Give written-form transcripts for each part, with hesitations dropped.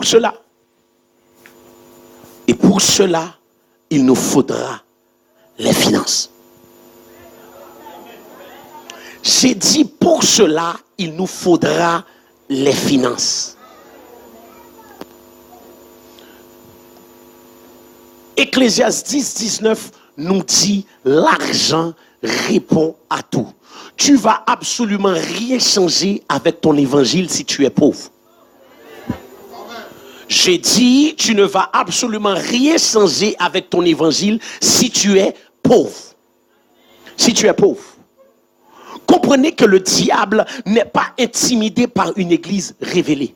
cela, il nous faudra les finances. J'ai dit pour cela, il nous faudra les finances. Ecclésiaste 10:19 nous dit l'argent répond à tout. Tu vas absolument rien changer avec ton évangile si tu es pauvre. J'ai dit, tu ne vas absolument rien changer avec ton évangile si tu es pauvre. Si tu es pauvre. Comprenez que le diable n'est pas intimidé par une église révélée.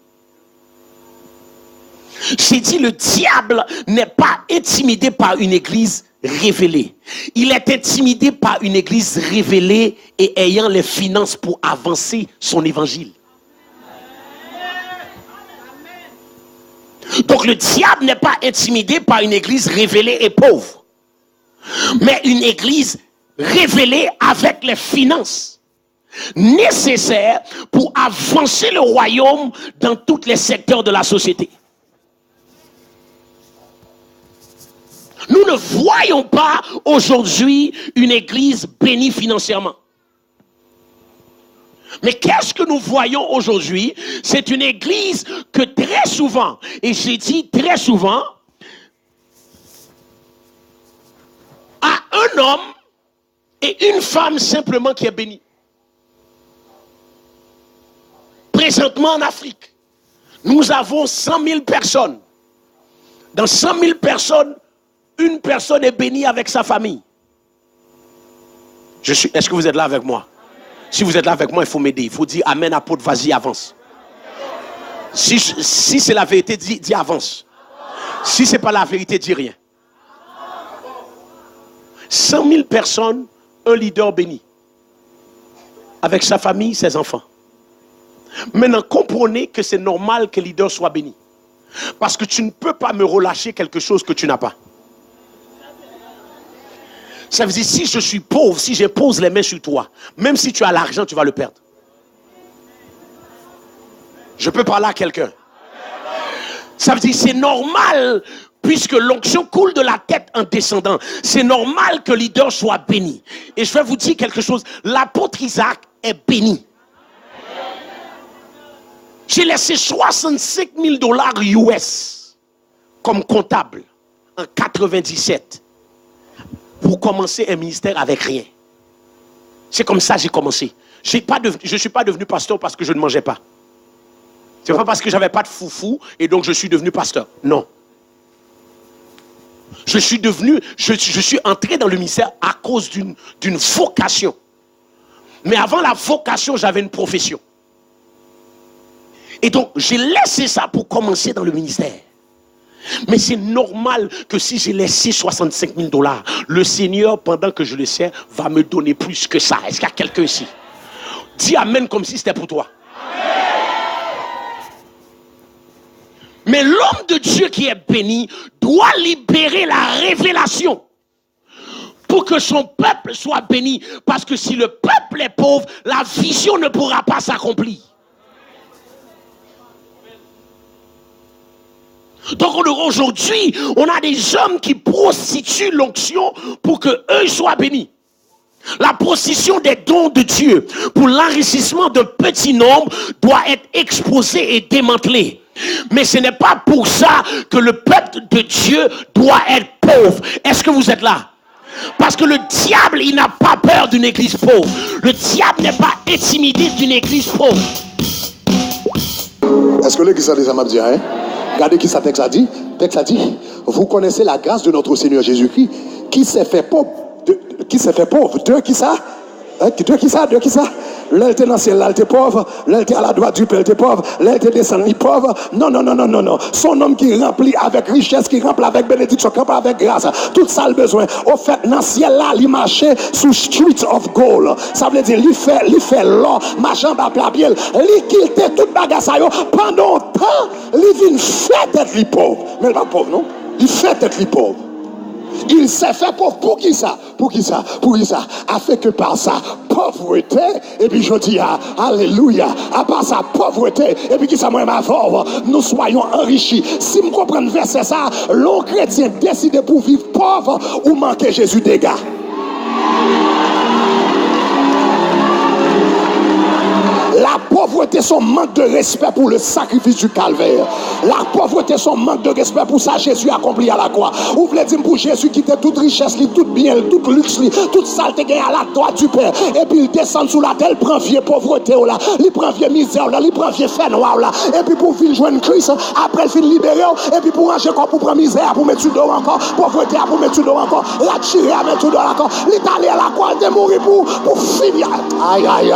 J'ai dit, le diable n'est pas intimidé par une église révélée. Il est intimidé par une église révélée et ayant les finances pour avancer son évangile. Donc le diable n'est pas intimidé par une église révélée et pauvre, mais une église révélée avec les finances nécessaires pour avancer le royaume dans tous les secteurs de la société. Nous ne voyons pas aujourd'hui une église bénie financièrement. Mais qu'est-ce que nous voyons aujourd'hui? C'est une église que très souvent, et j'ai dit très souvent, a un homme et une femme simplement qui est bénie. Présentement en Afrique, nous avons 100 000 personnes. Dans 100 000 personnes, une personne est bénie avec sa famille. Est-ce que vous êtes là avec moi? Si vous êtes là avec moi, il faut m'aider. Il faut dire amen, apôtre, vas-y, avance. Si c'est la vérité, dis avance. Si ce n'est pas la vérité, dis rien. 100 000 personnes, un leader béni. Avec sa famille, ses enfants. Maintenant, comprenez que c'est normal que le leader soit béni. Parce que tu ne peux pas me relâcher quelque chose que tu n'as pas. Ça veut dire, si je suis pauvre, si je pose les mains sur toi, même si tu as l'argent, tu vas le perdre. Je peux parler à quelqu'un. Ça veut dire, c'est normal, puisque l'onction coule de la tête en descendant. C'est normal que le leader soit béni. Et je vais vous dire quelque chose. L'apôtre Isaac est béni. J'ai laissé 65 000 $ US comme comptable en 97. Pour commencer un ministère avec rien. C'est comme ça que j'ai commencé. Je ne suis pas devenu pasteur parce que je ne mangeais pas. Ce n'est pas parce que je n'avais pas de foufou et donc je suis devenu pasteur. Non. Je suis entré dans le ministère à cause d'une vocation. Mais avant la vocation, j'avais une profession. Et donc, j'ai laissé ça pour commencer dans le ministère. Mais c'est normal que si j'ai laissé 65 000 $, le Seigneur, pendant que je le sers, va me donner plus que ça. Est-ce qu'il y a quelqu'un ici? Dis amen comme si c'était pour toi. Mais l'homme de Dieu qui est béni doit libérer la révélation pour que son peuple soit béni. Parce que si le peuple est pauvre, la vision ne pourra pas s'accomplir. Donc aujourd'hui, on a des hommes qui prostituent l'onction pour qu'eux soient bénis. La prostitution des dons de Dieu pour l'enrichissement d'un petit nombre doit être exposée et démantelée. Mais ce n'est pas pour ça que le peuple de Dieu doit être pauvre. Est-ce que vous êtes là? Parce que le diable, il n'a pas peur d'une église pauvre. Le diable n'est pas intimidé d'une église pauvre. Est-ce que l'église a déjà m'a dit, hein? Regardez qui ça texte a dit. Texte a dit, vous connaissez la grâce de notre Seigneur Jésus-Christ qui s'est fait pauvre. Qui s'est fait pauvre? De qui ça? De qui ça? De qui ça? L'elle était dans le ciel, l'elle était pauvre. L'elle était à la droite du Père, elle était pauvre. L'elle était descendue pauvre. Non, non, non, non, non, non. Son homme qui remplit avec richesse, qui remplit avec bénédiction, qui remplit avec grâce. Tout ça le besoin. Au fait, dans le ciel là, il marchait sous streets of gold. Ça veut dire, il fait l'or, marchand bas plat pied. Il quittait toute bagasse pendant un temps, il vient faire être pauvre. Mais pas pauvre, non? Il fait être pauvre. Il s'est fait pauvre. Pour qui ça? Pour qui ça? Pour qui ça? Afin que par sa pauvreté, et puis je dis, alléluia, à part sa pauvreté, et puis qui ça moi ma pauvre, nous soyons enrichis. Si vous comprenez verset ça, l'homme chrétien décide pour vivre pauvre ou manquer Jésus des gars. La pauvreté, son manque de respect pour le sacrifice du calvaire. La pauvreté, son manque de respect pour ça, Jésus accompli à la croix. Vous voulez dire pour Jésus qui était toute richesse, tout bien, tout luxe, toute saleté gagne à la droite du Père. Et puis il descend sous la terre, il prend vieux pauvreté, là, il prend vieux misère, là, il prend vieux fait noir, là. Et puis pour venir joindre Christ, après il finit libéré, et puis pour ranger corps, pour prendre misère, pour mettre sur dos encore, pauvreté, pour mettre sur dos encore, la tirer, à mettre sur dos encore, il est allé à la croix, il est mort pour finir. Aïe, aïe, aïe.